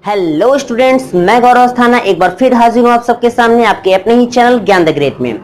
Hello students, मैं गौरव अस्थाना एक बार फिर हाजिर हूं आप सबके सामने आपके अपने ही चैनल ज्ञान द ग्रेट में।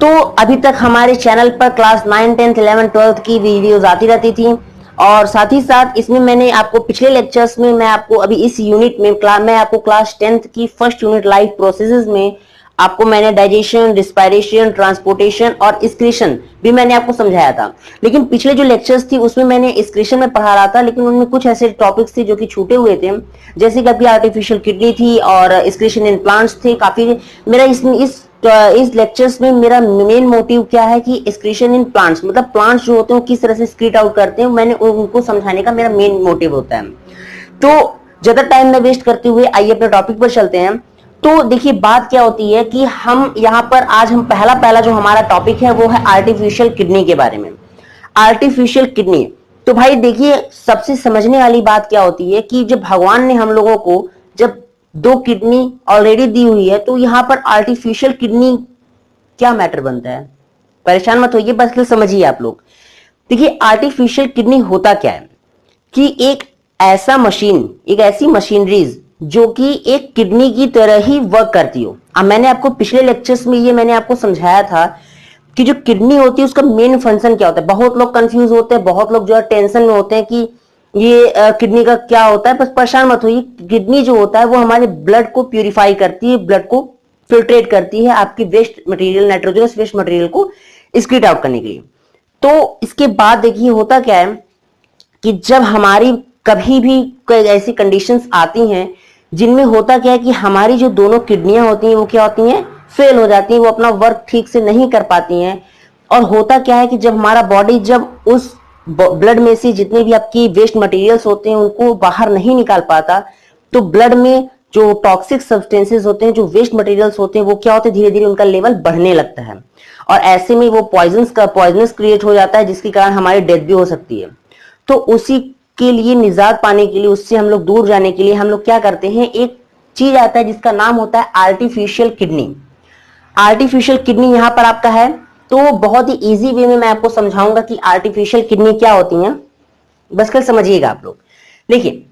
तो अभी तक हमारे चैनल पर क्लास 9, 10, 11, 12 की वीडियोस आती रहती थी और साथ ही साथ इसमें मैंने आपको पिछले लेक्चर्स में मैं आपको अभी इस यूनिट में मैं आपको क्लास 10th की फर्स्ट यूनिट लाइफ प्रोसेसेस में आपको मैंने डाइजेशन, रिस्पायरेशन, ट्रांसपोर्टेशन और एक्सक्रीशन भी मैंने आपको समझाया था। लेकिन पिछले जो लेक्चर्स थी उसमें मैंने एक्सक्रीशन में पढ़ा रहा था, लेकिन उनमें कुछ ऐसे टॉपिक्स थे जो कि छूटे हुए थे, जैसे कि आपकी आर्टिफिशियल किडनी थी और एक्सक्रीशन इन प्लांट्स थे। काफी मेरा इस लेक्चर्स में मेरा मेन मोटिव क्या है कि एक्सक्रीशन इन प्लांट्स मतलब प्लांट्स जो होते हैं किस तरह से एक्सक्रीट आउट करते हैं, मैंने उनको समझाने का मेरा मेन मोटिव होता है। तो ज्यादा टाइम न वेस्ट करते हुए आइए अपने टॉपिक पर चलते हैं। तो देखिए बात क्या होती है कि हम यहाँ पर आज हम पहला जो हमारा टॉपिक है वो है आर्टिफिशियल किडनी के बारे में। आर्टिफिशियल किडनी, तो भाई देखिए सबसे समझने वाली बात क्या होती है कि जब भगवान ने हम लोगों को जब 2 किडनी ऑलरेडी दी हुई है तो यहाँ पर आर्टिफिशियल किडनी क्या मैटर बनता है। परेशान मत होइए, बस समझिए आप लोग। देखिए आर्टिफिशियल किडनी होता क्या है कि एक ऐसी मशीनरीज जो कि एक किडनी की तरह ही वर्क करती हो। अब मैंने आपको पिछले लेक्चर्स में ये मैंने आपको समझाया था कि जो किडनी होती है उसका मेन फंक्शन क्या होता है। बहुत लोग कंफ्यूज होते हैं, बहुत लोग जो है टेंशन में होते हैं कि ये किडनी का क्या होता है। बस परेशान मत होइए, किडनी जो होता है वो हमारे ब्लड को प्यूरिफाई करती है, ब्लड को फिल्ट्रेट करती है आपकी waste material, nitrogenous waste material को एक्सक्रीट आउट करने के लिए। तो इसके बाद देखिए होता क्या है कि जब हमारी कभी भी कोई ऐसी कंडीशंस आती हैं जिनमें होता क्या है कि हमारी जो दोनों किडनियां होती हैं वो क्या होती हैं, फेल हो जाती हैं, वो अपना वर्क ठीक से नहीं कर पाती हैं। और होता क्या है कि जब हमारा बॉडी जब उस ब्लड में से जितने भी आपकी वेस्ट मटेरियल्स होते हैं उनको बाहर नहीं निकाल पाता, तो ब्लड में जो टॉक्सिक सब्सटेंसेस होते हैं, जो वेस्ट मटेरियल्स होते हैं, वो क्या होते हैं, धीरे धीरे उनका लेवल बढ़ने लगता है और ऐसे में वो पॉइजनस क्रिएट हो जाता है जिसके कारण हमारी डेथ भी हो सकती है। तो उसी के लिए निजात पाने के लिए, उससे हम लोग दूर जाने के लिए हम लोग क्या करते हैं, एक चीज आता है जिसका नाम होता है आर्टिफिशियल किडनी। आर्टिफिशियल किडनी यहां पर आपका है। तो बहुत ही इजी वे में मैं आपको समझाऊंगा कि आर्टिफिशियल किडनी क्या होती हैं, बस कल समझिएगा आप लोग। देखिए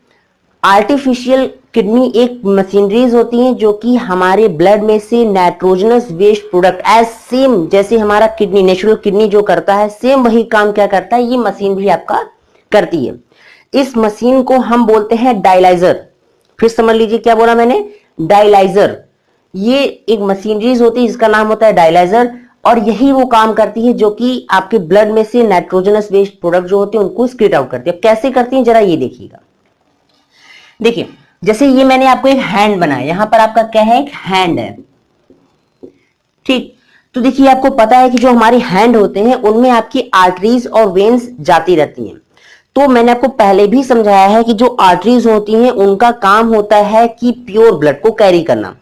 आर्टिफिशियल किडनी एक मशीनरीज होती हैं जो कि हमारे ब्लड में से nitrogenous waste product as same जैसे हमारा किडनी नेचुरल किडनी जो करता है सेम वही काम क्या करता है, ये मशीन भी आपका करती है। इस मशीन को हम बोलते हैं डायलाइजर। फिर समझ लीजिए क्या बोला मैंने, डायलाइजर। ये एक मशीनरीज होती है जिसका नाम होता है डायलाइजर और यही वो काम करती है जो कि आपके ब्लड में से नाइट्रोजनस वेस्ट प्रोडक्ट जो होते हैं उनको स्क्रीट आउट करती है। कैसे करती है जरा ये देखिएगा। देखिए जैसे ये मैंने आपको एक हैंड बनाया, यहां पर आपका क्या है, एक हैंड है, ठीक। तो देखिए आपको पता है कि जो हमारे हैंड होते हैं उनमें आपकी आर्टरीज और वेन्स जाती रहती हैं। तो मैंने आपको पहले भी समझाया है कि जो आर्टरीज होती हैं उनका काम होता है कि प्योर ब्लड को कैरी करना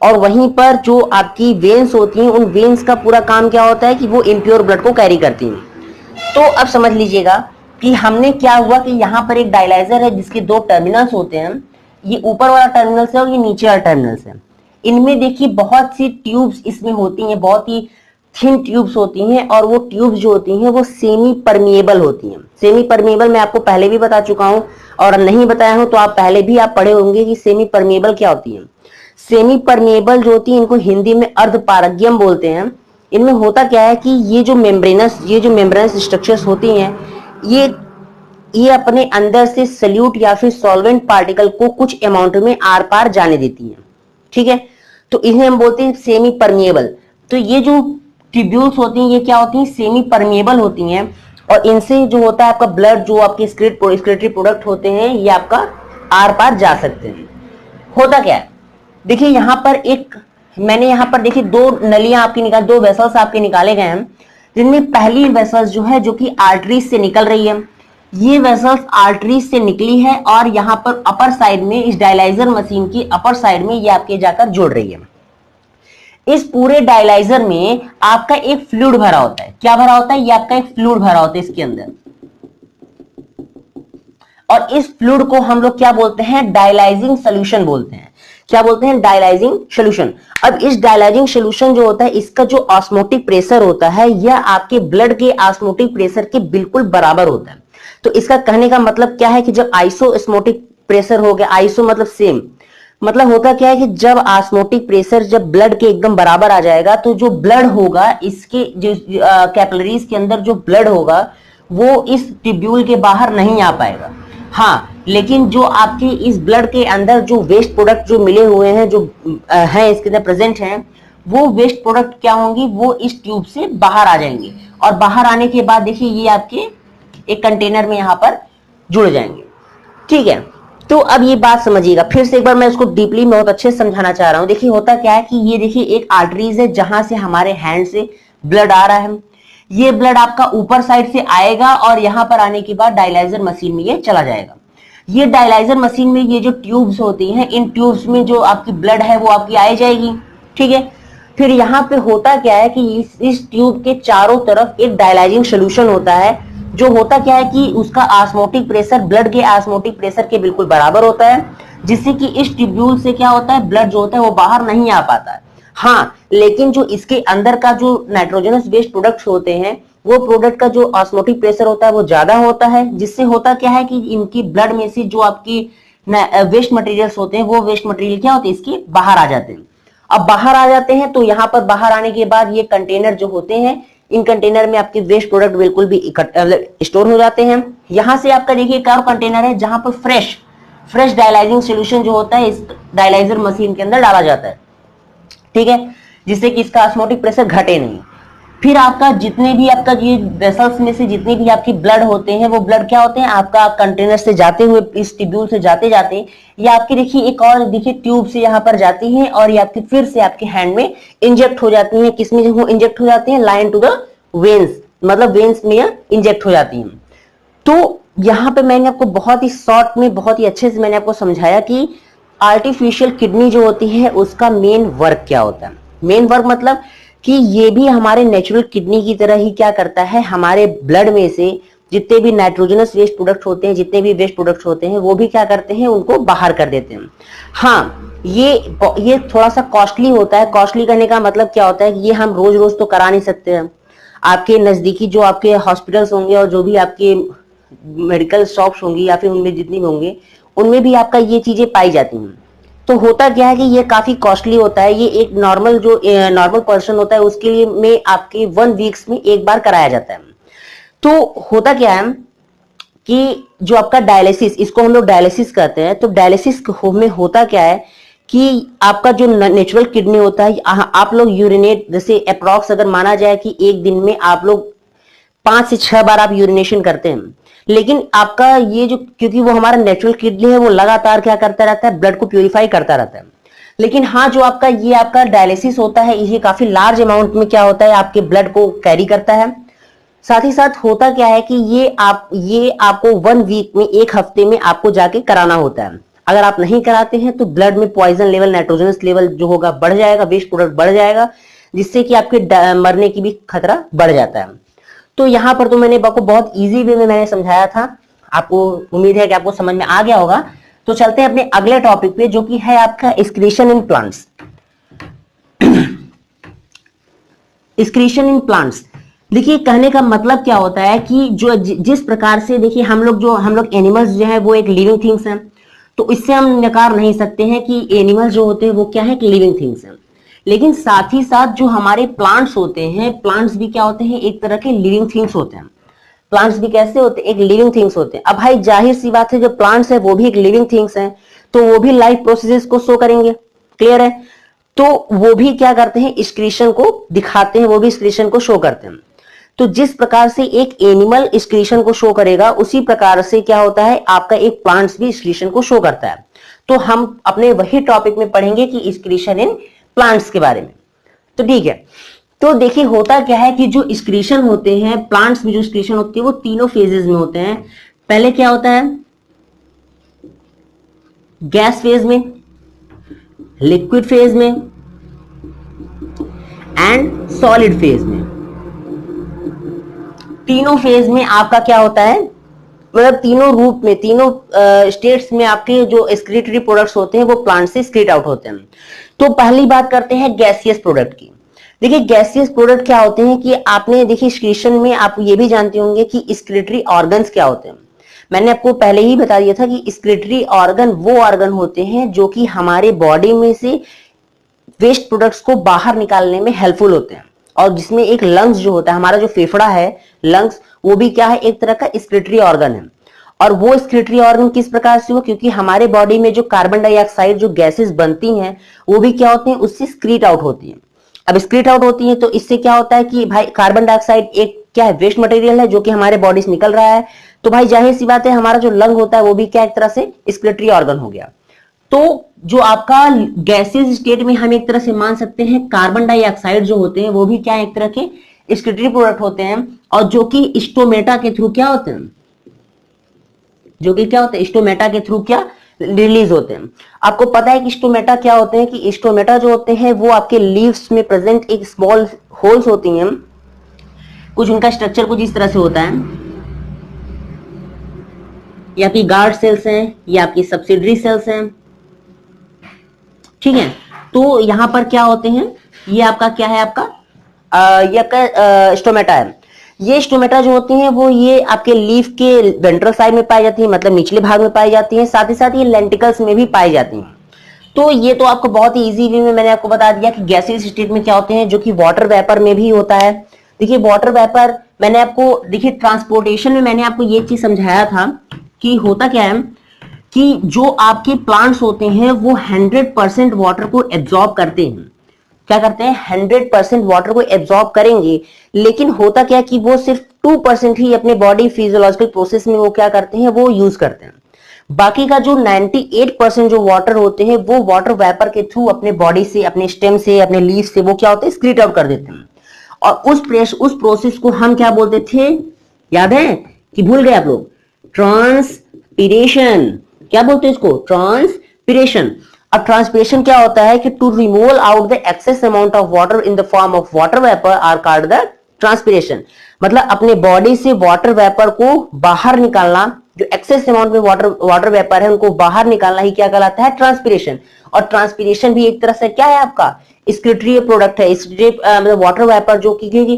और वहीं पर जो आपकी वेन्स होती हैं उन वेन्स का पूरा काम क्या होता है कि वो इम्प्योर ब्लड को कैरी करती हैं। तो अब समझ लीजिएगा कि हमने क्या हुआ कि यहाँ पर एक डायलाइजर है जिसके 2 टर्मिनल्स होते हैं, ये ऊपर वाला टर्मिनल है और ये नीचे वाला टर्मिनल है। इनमें देखिए बहुत सी ट्यूब्स इसमें होती हैं, बहुत ही थिन ट्यूब्स होती हैं और वो ट्यूब्स जो होती हैं वो सेमी परमिएबल होती हैं। सेमी परमिएबल मैं आपको पहले भी बता चुका हूं और नहीं बताया हूं तो आप पहले भी आप पढ़े होंगे कि सेमी परमिएबल क्या होती है। सेमी परमिएबल जो होती है इनको हिंदी में अर्धपारगम्य बोलते हैं। इनमें होता क्या है कि ये जो मेम्ब्रेनस स्ट्रक्चर्स होती हैं ये अपने अंदर से सल्यूट या फिर सॉल्वेंट पार्टिकल को कुछ अमाउंट में आर पार जाने देती हैं, ठीक है। तो इन्हें हम बोलते हैं सेमी परमिएबल। तो ये जो ट्यूब्यूल्स होती हैं ये क्या होती हैं, सेमी परमिएबल होती हैं और इनसे जो होता है आपका ब्लड, जो आपके एक्सक्रीटरी प्रोडक्ट होते हैं ये आपका आर पार जा सकते हैं। होता क्या है, देखिए यहाँ पर मैंने यहाँ पर देखिए 2 नलियां आपकी 2 वेसल्स आपके निकाले गए हैं, जिनमें पहली वेसल्स जो है जो कि आर्टरीज से निकल रही है। ये वेसल्स आर्टरीज से निकली है और यहाँ पर अपर साइड में इस डायलाइजर मशीन की अपर साइड में ये आपके जाकर जुड़ रही है। इस पूरे डायलाइजर में आपका एक फ्लूइड भरा होता है। क्या भरा होता है, ये आपका एक फ्लूइड भरा होता है इसके अंदर और इस फ्लूइड को हम लोग क्या बोलते हैं, डायलाइजिंग सोल्यूशन बोलते हैं। क्या बोलते हैं, डायलाइजिंग सोल्यूशन। अब इस डायलाइजिंग सोल्यूशन जो होता है इसका जो ऑस्मोटिक प्रेशर होता है यह आपके ब्लड के ऑस्मोटिक प्रेशर के बिल्कुल बराबर होता है। तो इसका कहने का मतलब क्या है कि जब आइसोस्मोटिक प्रेशर हो गया, आइसो मतलब सेम, मतलब होता क्या है कि जब ऑस्मोटिक प्रेशर जब ब्लड के एकदम बराबर आ जाएगा तो जो ब्लड होगा इसके जो कैपिलरीज के अंदर जो ब्लड होगा वो इस ट्यूब्यूल के बाहर नहीं आ पाएगा। हाँ, लेकिन जो आपके इस ब्लड के अंदर जो वेस्ट प्रोडक्ट जो मिले हुए हैं, जो हैं इसके अंदर प्रेजेंट हैं, वो वेस्ट प्रोडक्ट क्या होंगी, वो इस ट्यूब से बाहर आ जाएंगे और बाहर आने के बाद देखिए ये आपके एक कंटेनर में यहां पर जुड़ जाएंगे। ठीक है, तो अब ये बात समझिएगा फिर से एक बार, मैं इसको डीपली बहुत अच्छे से समझाना चाह रहा हूं। देखिए होता क्या है कि ये देखिए एक आर्टरीज है जहां से हमारे हैंड से ब्लड आ रहा है। ये ब्लड आपका ऊपर साइड से आएगा और यहां पर आने के बाद डायलाइजर मशीन में ये चला जाएगा। ये डायलाइजर मशीन में ये जो ट्यूब्स होती हैं, इन ट्यूब्स में जो आपकी ब्लड है वो आपकी आई जाएगी। ठीक है, फिर यहाँ पे होता क्या है कि इस ट्यूब के चारों तरफ एक डायलाइजिंग सोल्यूशन होता है, जो होता क्या है कि उसका ऑस्मोटिक प्रेशर ब्लड के ऑस्मोटिक प्रेशर के बिल्कुल बराबर होता है, जिससे कि इस ट्यूब्यूल से क्या होता है, ब्लड जो होता है वो बाहर नहीं आ पाता है। हाँ, लेकिन जो इसके अंदर का जो नाइट्रोजनस वेस्ट प्रोडक्ट्स होते हैं, वो प्रोडक्ट का जो ऑस्मोटिक प्रेशर होता है वो ज्यादा होता है, जिससे होता क्या है कि इनकी ब्लड में से जो आपकी वेस्ट मटेरियल्स होते हैं, वो वेस्ट मटेरियल क्या होते हैं, इसके बाहर आ जाते हैं। अब बाहर आ जाते हैं तो यहाँ पर बाहर आने के बाद ये कंटेनर जो होते हैं, इन कंटेनर में आपके वेस्ट प्रोडक्ट बिल्कुल भी स्टोर हो जाते हैं। यहां से आपका देखिए एक और कंटेनर है जहां पर फ्रेश डायलाइजिंग सोल्यूशन जो होता है इस डायलाइजर मशीन के अंदर डाला जाता है। ठीक है, जिससे कि इसका ऑस्मोटिक प्रेशर घटे नहीं। फिर आपका जितने भी आपका ये वेसल्स में से जितने भी आपकी ब्लड होते हैं, वो ब्लड क्या होते हैं, आपका कंटेनर से जाते हुए इस ट्यूब्यूल से जाते जाते ये आपकी देखिए एक और देखिए ट्यूब से यहाँ पर जाती हैं और ये आपकी फिर से आपके हैंड में इंजेक्ट हो जाती हैं। किसमें इंजेक्ट हो जाती हैं, लाइन टू द वेन्स, मतलब वेन्स में इंजेक्ट हो जाती हैं। तो यहाँ पे मैंने आपको बहुत ही शॉर्ट में बहुत ही अच्छे से मैंने आपको समझाया कि आर्टिफिशियल किडनी जो होती है उसका मेन वर्क क्या होता है। मेन वर्क मतलब कि ये भी हमारे नेचुरल किडनी की तरह ही क्या करता है, हमारे ब्लड में से जितने भी नाइट्रोजनस वेस्ट प्रोडक्ट होते हैं, जितने भी वेस्ट प्रोडक्ट्स होते हैं, वो भी क्या करते हैं, उनको बाहर कर देते हैं। हाँ, ये थोड़ा सा कॉस्टली होता है। कॉस्टली करने का मतलब क्या होता है कि ये हम रोज रोज तो करा नहीं सकते हैं। आपके नजदीकी जो आपके हॉस्पिटल्स होंगे और जो भी आपके मेडिकल शॉप्स होंगी या फिर उनमें जितनी भी होंगे, उनमें भी आपका ये चीजें पाई जाती हैं। तो होता क्या है कि ये काफी कॉस्टली होता है। ये एक नॉर्मल पर्सन होता है उसके लिए में आपके 1 वीक्स में एक बार कराया जाता है। तो होता क्या है कि जो आपका डायलिसिस, इसको हम लोग डायलिसिस कहते हैं, तो डायलिसिस में होता क्या है कि आपका जो नेचुरल किडनी होता है, आप लोग यूरिनेट, जैसे अप्रॉक्स अगर माना जाए कि एक दिन में आप लोग 5 से 6 बार आप यूरिनेशन करते हैं, लेकिन आपका ये जो, क्योंकि वो हमारा नेचुरल किडनी है, वो लगातार क्या करता रहता है, ब्लड को प्यूरिफाई करता रहता है। लेकिन हाँ, जो आपका डायलिसिस होता है, ये काफी लार्ज अमाउंट में क्या होता है, आपके ब्लड को कैरी करता है। साथ ही साथ होता क्या है कि ये आपको 1 वीक में, एक हफ्ते में आपको जाके कराना होता है। अगर आप नहीं कराते हैं तो ब्लड में पॉइजन लेवल, नाइट्रोजनस लेवल जो होगा बढ़ जाएगा, वेस्ट प्रोडक्ट बढ़ जाएगा, जिससे कि आपके मरने की भी खतरा बढ़ जाता है। तो यहां पर तो मैंने आपको बहुत इजी वे में मैंने समझाया था, आपको उम्मीद है कि आपको समझ में आ गया होगा। तो चलते हैं अपने अगले टॉपिक पे, जो कि है आपका excretion in plants. Excretion in plants, देखिए कहने का मतलब क्या होता है कि जो जिस प्रकार से देखिए हम लोग एनिमल्स जो है वो एक लिविंग थिंग्स हैं, तो इससे हम नकार नहीं सकते हैं कि एनिमल्स जो होते हैं वो क्या है, लिविंग थिंग्स हैं। लेकिन साथ ही साथ जो हमारे प्लांट्स होते हैं, प्लांट्स भी क्या होते हैं, एक तरह के लिविंग थिंग्स होते हैं। प्लांट्स भी कैसे होते हैं, एक लिविंग थिंग्स होते हैं। अब भाई जाहिर सी बात है, जो प्लांट्स है वो भी एक लिविंग थिंग्स हैं, तो वो भी लाइफ प्रोसेसेस को शो करेंगे। क्लियर है? तो वो भी क्या करते हैं, एक्सक्रीशन को दिखाते हैं, वो भी एक्सक्रीशन को शो करते हैं। तो जिस प्रकार से एक एनिमल एक्सक्रीशन को शो करेगा, उसी प्रकार से क्या होता है, आपका एक प्लांट्स भी एक्सक्रीशन को शो करता है। तो हम अपने वही टॉपिक में पढ़ेंगे कि एक्सक्रीशन इन प्लांट्स के बारे में। तो ठीक है, तो देखिए होता क्या है कि जो एक्सक्रीशन होते हैं प्लांट्स में, जो एक्सक्रीशन होती है वो तीनों फेजेस में होते हैं। पहले क्या होता है, गैस फेज में, लिक्विड फेज में एंड सॉलिड फेज में। तीनों फेज में आपका क्या होता है, मतलब तीनों रूप में, तीनों स्टेट्स में आपके जो एक्सक्रीटरी प्रोडक्ट्स होते हैं वो प्लांट से एक्सक्रीट आउट होते हैं। तो पहली बात करते हैं गैसियस प्रोडक्ट की। देखिए गैसियस प्रोडक्ट क्या होते हैं कि आपने देखिए एक्सक्रीशन में आप ये भी जानते होंगे कि एक्सक्रीटरी ऑर्गन्स क्या होते हैं। मैंने आपको पहले ही बता दिया था कि स्क्रिटरी ऑर्गन वो ऑर्गन होते हैं जो कि हमारे बॉडी में से वेस्ट प्रोडक्ट्स को बाहर निकालने में हेल्पफुल होते हैं। और जिसमें एक लंग्स जो होता है, हमारा जो फेफड़ा है लंग्स, वो भी क्या है, एक तरह का स्क्रिटरी ऑर्गन है। और वो स्क्रिटरी ऑर्गन किस प्रकार से हो, क्योंकि हमारे बॉडी में जो कार्बन डाइऑक्साइड जो गैसेस बनती हैं वो भी क्या होती हैं, उससे स्क्रीट आउट होती हैं। अब स्क्रीट आउट होती हैं तो इससे क्या होता है कि भाई कार्बन डाइऑक्साइड एक क्या है, वेस्ट मटेरियल है जो कि हमारे बॉडी से निकल रहा है। तो भाई जाहिर सी बात है हमारा जो लंग होता है वो भी क्या एक तरह से स्क्रिटरी ऑर्गन हो गया। तो जो आपका गैसेस स्टेट में हम एक तरह से मान सकते हैं कार्बन डाइऑक्साइड जो होते हैं वो भी क्या एक तरह के स्क्रिटरी प्रोडक्ट होते हैं, और जो कि स्टोमेटा के थ्रू क्या होते हैं, जो कि क्या होते हैं, स्टोमेटा के थ्रू क्या रिलीज होते हैं। आपको पता है कि स्टोमेटा क्या होते हैं, कि स्टोमेटा जो होते हैं वो आपके लीव्स में प्रेजेंट एक स्मॉल होल्स होती हैं। कुछ उनका स्ट्रक्चर कुछ इस तरह से होता है। ये आपकी गार्ड सेल्स हैं, ये आपकी सब्सिडरी सेल्स हैं, ठीक है। तो यहां पर क्या होते हैं, ये आपका क्या है, आपका ये आपका स्टोमेटा है। ये स्टोमेटा जो होती हैं वो ये आपके लीफ के वेंट्रल साइड में पाई जाती है, मतलब निचले भाग में पाई जाती है। साथ ही साथ ये लेंटिकल्स में भी पाई जाती हैं। तो ये तो आपको बहुत ही इजी वे में मैंने आपको बता दिया कि गैसियस स्टेट में क्या होते हैं, जो कि वाटर वेपर में भी होता है। देखिए वाटर वेपर मैंने आपको, देखिए ट्रांसपोर्टेशन में मैंने आपको ये चीज समझाया था कि होता क्या है कि जो आपके प्लांट्स होते हैं वो 100% वाटर को एब्जॉर्ब करते हैं। क्या करते हैं, 100% वाटर को एब्जॉर्ब करेंगे, लेकिन होता क्या है कि वो सिर्फ 2% ही अपने बॉडी फिजियोलॉजिकल प्रोसेस में वो क्या करते हैं, वो यूज करते हैं। बाकी का जो 98% जो वाटर होते हैं वो वाटर वेपर के थ्रू अपने बॉडी से, अपने स्टेम से, अपने लीफ से वो क्या होते हैं, स्क्रीट आउट कर देते हैं। और उस प्रोसेस को हम क्या बोलते थे, याद है कि भूल गए आप लोग, ट्रांसपीरेशन। क्या बोलते हैं इसको, ट्रांसपीरेशन। अब ट्रांसपीरेशन क्या होता है कि to remove out the excess amount of water in the form of water vapour are called the transpiration. मतलब अपने बॉडी से वाटर वेपर को बाहर निकालना, जो एक्सेस अमाउंट में वाटर वेपर है उनको बाहर निकालना ही क्या कहलाता है, ट्रांसपीरेशन। और ट्रांसपीरेशन भी एक तरह से क्या है, आपका स्क्रिटरी प्रोडक्ट है। मतलब वाटर वेपर जो कि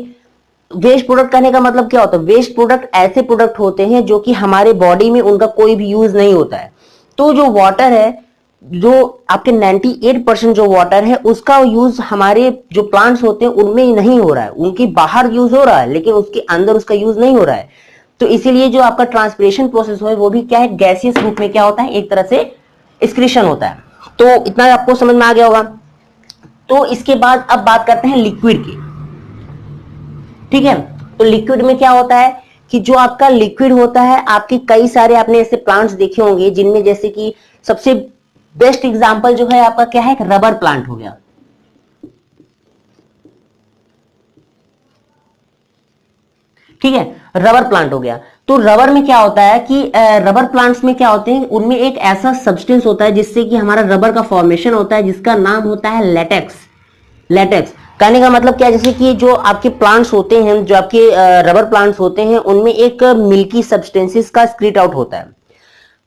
वेस्ट प्रोडक्ट कहने का मतलब क्या होता है, वेस्ट प्रोडक्ट ऐसे प्रोडक्ट होते हैं जो कि हमारे बॉडी में उनका कोई भी यूज नहीं होता है। तो जो वाटर है, जो आपके 98% जो वाटर है उसका यूज हमारे जो प्लांट्स होते हैं उनमें नहीं हो रहा है, उनके बाहर यूज हो रहा है लेकिन उसके अंदर उसका यूज नहीं हो रहा है। तो इसीलिए जो आपका ट्रांसपीरेशन प्रोसेस है वो भी क्या है, गैसियस रूप में क्या होता है, एक तरह से एक्सक्रीशन होता है। तो इतना आपको समझ में आ गया होगा। तो इसके बाद अब बात करते हैं लिक्विड की, ठीक है। तो लिक्विड में क्या होता है कि जो आपका लिक्विड होता है, आपके कई सारे आपने ऐसे प्लांट्स देखे होंगे जिनमें जैसे कि सबसे बेस्ट एग्जांपल जो है आपका क्या है, एक रबर प्लांट हो गया, ठीक है, रबर प्लांट हो गया। तो रबर में क्या होता है कि रबर प्लांट्स में क्या होते हैं, उनमें एक ऐसा सब्सटेंस होता है जिससे कि हमारा रबर का फॉर्मेशन होता है, जिसका नाम होता है लेटेक्स। लेटेक्स कहने का मतलब क्या है, जैसे कि जो आपके प्लांट्स होते हैं, जो आपके रबर प्लांट्स होते हैं उनमें एक मिल्की सब्सटेंसेस का स्क्रीट आउट होता है।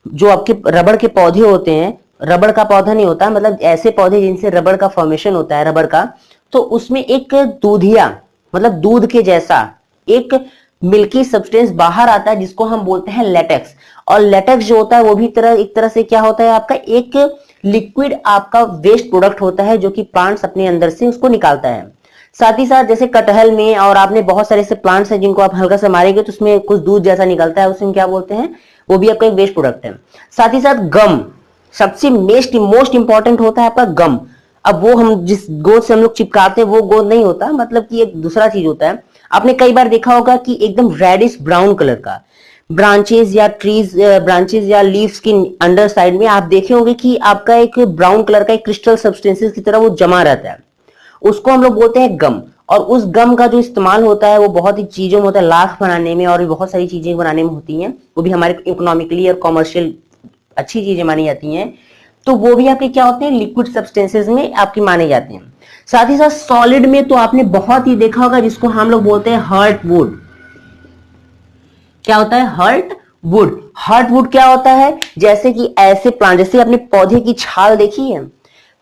जो आपके रबर के पौधे होते हैं, रबर का पौधा नहीं होता, मतलब ऐसे पौधे जिनसे रबर का फॉर्मेशन होता है रबर का, तो उसमें एक दूधिया, मतलब दूध के जैसा एक मिल्की सब्सटेंस बाहर आता है जिसको हम बोलते हैं लेटेक्स। और लेटेक्स जो होता है वो भी एक तरह से क्या होता है, आपका एक लिक्विड आपका वेस्ट प्रोडक्ट होता है जो कि प्लांट्स अपने अंदर से उसको निकालता है। साथ ही साथ जैसे कटहल में, और आपने बहुत सारे ऐसे प्लांट्स हैं जिनको आप हल्का सा मारेंगे तो उसमें कुछ दूध जैसा निकलता है, उसमें क्या बोलते हैं, वो भी आपका एक वेस्ट प्रोडक्ट है। साथ ही साथ गम, सबसे मोस्ट इंपॉर्टेंट होता है आपका गम। अब वो हम जिस गोंद से हम लोग चिपकाते हैं वो गोंद नहीं होता, मतलब कि एक दूसरा चीज होता है। आपने कई बार देखा होगा कि एकदम रेडिश ब्राउन कलर का ब्रांचेस या ट्रीज, ब्रांचेस या लीव्स की अंडर साइड में आप देखे होंगे कि आपका एक ब्राउन कलर का एक क्रिस्टल सब्सटेंसेस की तरह वो जमा रहता है, उसको हम लोग बोलते हैं गम। और उस गम का जो इस्तेमाल होता है वो बहुत ही चीजों में होता है, लाख बनाने में और भी बहुत सारी चीजें बनाने में होती हैं, वो भी हमारे इकोनॉमिकली और कॉमर्शियल अच्छी चीजें मानी जाती हैं। तो वो भी आपके क्या होते हैं, लिक्विड सब्सटेंसेस में आपकी माने जाते हैं। साथ ही साथ सॉलिड में तो आपने बहुत ही देखा होगा जिसको हम लोग बोलते हैं हर्ट वुड। क्या होता है, हर्ट वुड। हर्ट वुड क्या होता है, जैसे कि ऐसे प्लांट, जैसे अपने पौधे की छाल देखी है,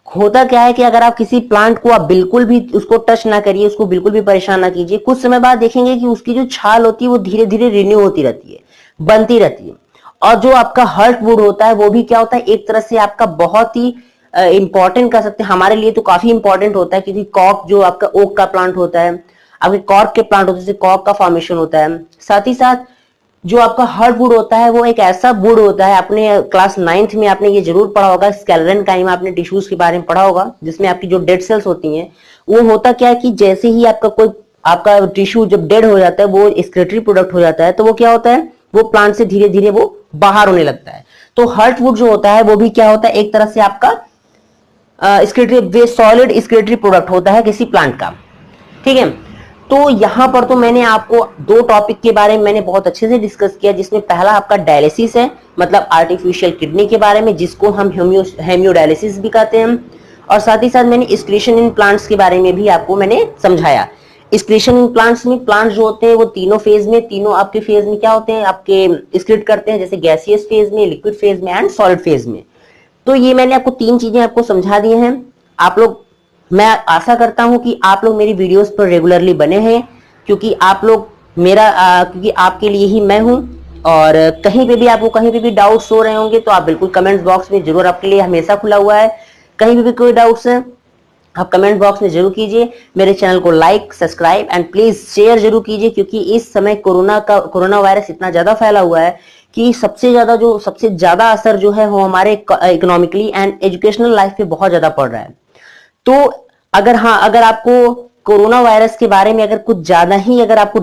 होता क्या है कि अगर आप किसी प्लांट को आप बिल्कुल भी उसको टच ना करिए, उसको बिल्कुल भी परेशान ना कीजिए, कुछ समय बाद देखेंगे कि उसकी जो छाल होती है वो धीरे धीरे रिन्यू होती रहती है, बनती रहती है। और जो आपका हर्टवुड होता है वो भी क्या होता है, एक तरह से आपका बहुत ही इंपॉर्टेंट कह सकते हैं, हमारे लिए तो काफी इंपॉर्टेंट होता है, क्योंकि कॉर्क जो आपका ओक का प्लांट होता है, आपके कॉर्क के प्लांट होते हैं, कॉर्क का फॉर्मेशन होता है। साथ ही साथ जो आपका हर्टवुड होता है वो एक ऐसा वुड होता है, आपने क्लास 9th में आपने ये जरूर पढ़ा होगा, स्केलेटन काइमा आपने टिश्यूज के बारे में पढ़ा होगा, जिसमें आपकी जो डेड सेल्स होती हैं वो होता क्या है कि जैसे ही आपका कोई आपका टिश्यू जब डेड हो जाता है, वो एक्सक्रीटरी प्रोडक्ट हो जाता है, तो वो क्या होता है, वो प्लांट से धीरे धीरे वो बाहर होने लगता है। तो हर्टवुड जो होता है वो भी क्या होता है, एक तरह से आपका एक्सक्रीटरी वे सॉलिड एक्सक्रीटरी प्रोडक्ट होता है किसी प्लांट का। ठीक है, तो यहां पर तो मैंने आपको दो टॉपिक के बारे में मैंने बहुत अच्छे से डिस्कस किया, जिसमें पहला आपका डायलिसिस है, मतलब आर्टिफिशियल किडनी के बारे में, जिसको हम हेमियोडायलिसिस भी कहते हैं। और साथ ही साथ मैंने एक्सक्रीशन इन प्लांट्स के बारे में भी आपको मैंने समझाया। एक्सक्रीशन इन प्लांट्स में प्लांट जो होते हैं वो तीनों फेज में, तीनों आपके फेज में क्या होते हैं, आपके एक्सक्रीट करते हैं, जैसे गैसियस फेज में, लिक्विड फेज में एंड सॉलिड फेज में। तो ये मैंने आपको तीन चीजें आपको समझा दी हैं। आप लोग, मैं आशा करता हूं कि आप लोग मेरी वीडियोस पर रेगुलरली बने हैं, क्योंकि आप लोग मेरा क्योंकि आपके लिए ही मैं हूं। और कहीं पे भी आपको कहीं पे भी डाउट्स हो रहे होंगे तो आप बिल्कुल कमेंट बॉक्स में जरूर, आपके लिए हमेशा खुला हुआ है। कहीं पे भी कोई डाउट्स है आप कमेंट बॉक्स में जरूर कीजिए। मेरे चैनल को like, subscribe and please share जरूर कीजिए, क्योंकि इस समय कोरोना वायरस इतना ज्यादा फैला हुआ है कि सबसे ज्यादा असर जो है वो हमारे इकोनॉमिकली एंड एजुकेशनल लाइफ पे बहुत ज्यादा पड़ रहा है। तो अगर आपको कोरोना वायरस के बारे में अगर कुछ ज्यादा ही अगर आपको